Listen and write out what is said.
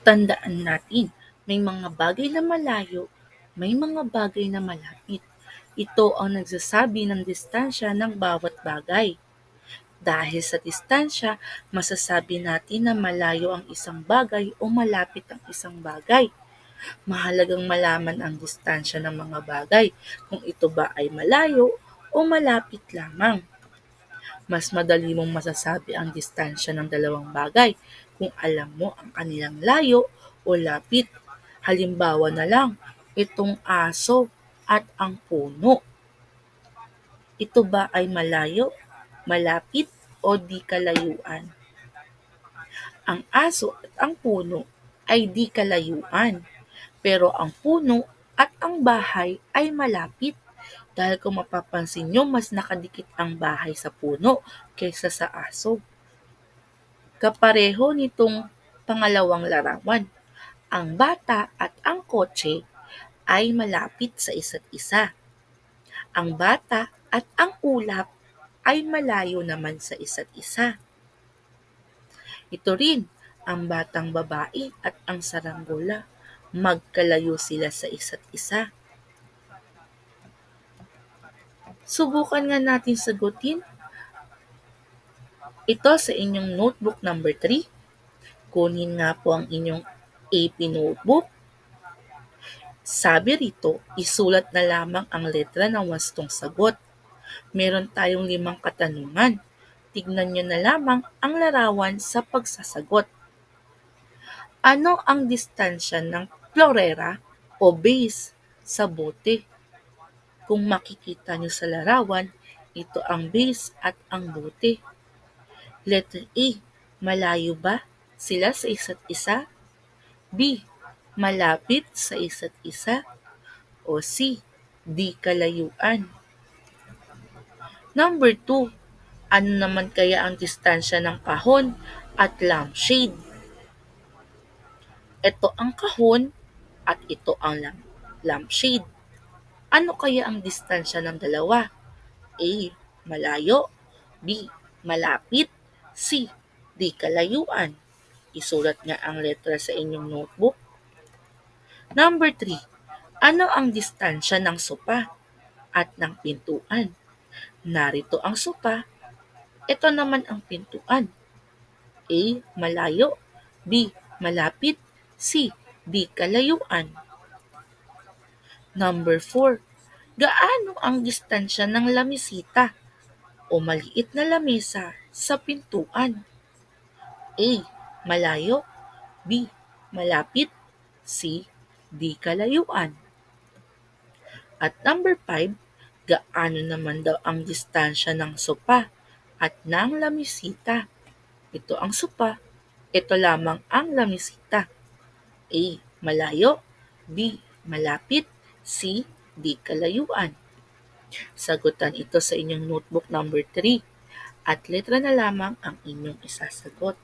Tandaan natin, may mga bagay na malayo, may mga bagay na malapit. Ito ang nagsasabi ng distansya ng bawat bagay. Dahil sa distansya, masasabi natin na malayo ang isang bagay o malapit ang isang bagay. Mahalagang malaman ang distansya ng mga bagay, kung ito ba ay malayo o malapit lamang. Mas madali mong masasabi ang distansya ng dalawang bagay kung alam mo ang kanilang layo o lapit. Halimbawa na lang, itong aso at ang puno. Ito ba ay malayo, malapit o di kalayuan? Ang aso at ang puno ay di kalayuan, pero ang puno at ang bahay ay malapit. Dahil kung mapapansin nyo, mas nakadikit ang bahay sa puno kaysa sa aso. Kapareho nitong pangalawang larawan, ang bata at ang kotse ay malapit sa isa't isa. Ang bata at ang ulap ay malayo naman sa isa't isa. Ito rin, ang batang babae at ang saranggola, magkalayo sila sa isa't isa. Subukan nga natin sagutin ito sa inyong notebook number 3. Kunin nga po ang inyong AP notebook. Sabi rito, isulat na lamang ang letra ng wastong sagot. Meron tayong 5 katanungan. Tignan nyo na lamang ang larawan sa pagsasagot. Ano ang distansya ng florera o base sa bote? Kung makikita nyo sa larawan, ito ang base at ang bote. Letter A, malayo ba sila sa isa't isa? B, malapit sa isa't isa? O C, di kalayuan? Number 2, ano naman kaya ang distansya ng kahon at lampshade? Ito ang kahon at ito ang lampshade. Ano kaya ang distansya ng dalawa? A, malayo. B, malapit. C, di kalayuan. Isulat nga ang letra sa inyong notebook. Number 3, ano ang distansya ng sopa at ng pintuan? Narito ang sopa, ito naman ang pintuan. A, malayo. B, malapit. C, di kalayuan. Number 4, gaano ang distansya ng lamisita o maliit na lamesa sa pintuan? A, malayo. B, malapit. C, di kalayuan. At number 5, gaano naman daw ang distansya ng sopa at ng lamisita? Ito ang sopa, ito lamang ang lamisita. A, malayo. B, malapit. C, di kalayuan. Sagutan ito sa inyong notebook number 3 at letra na lamang ang inyong isasagot.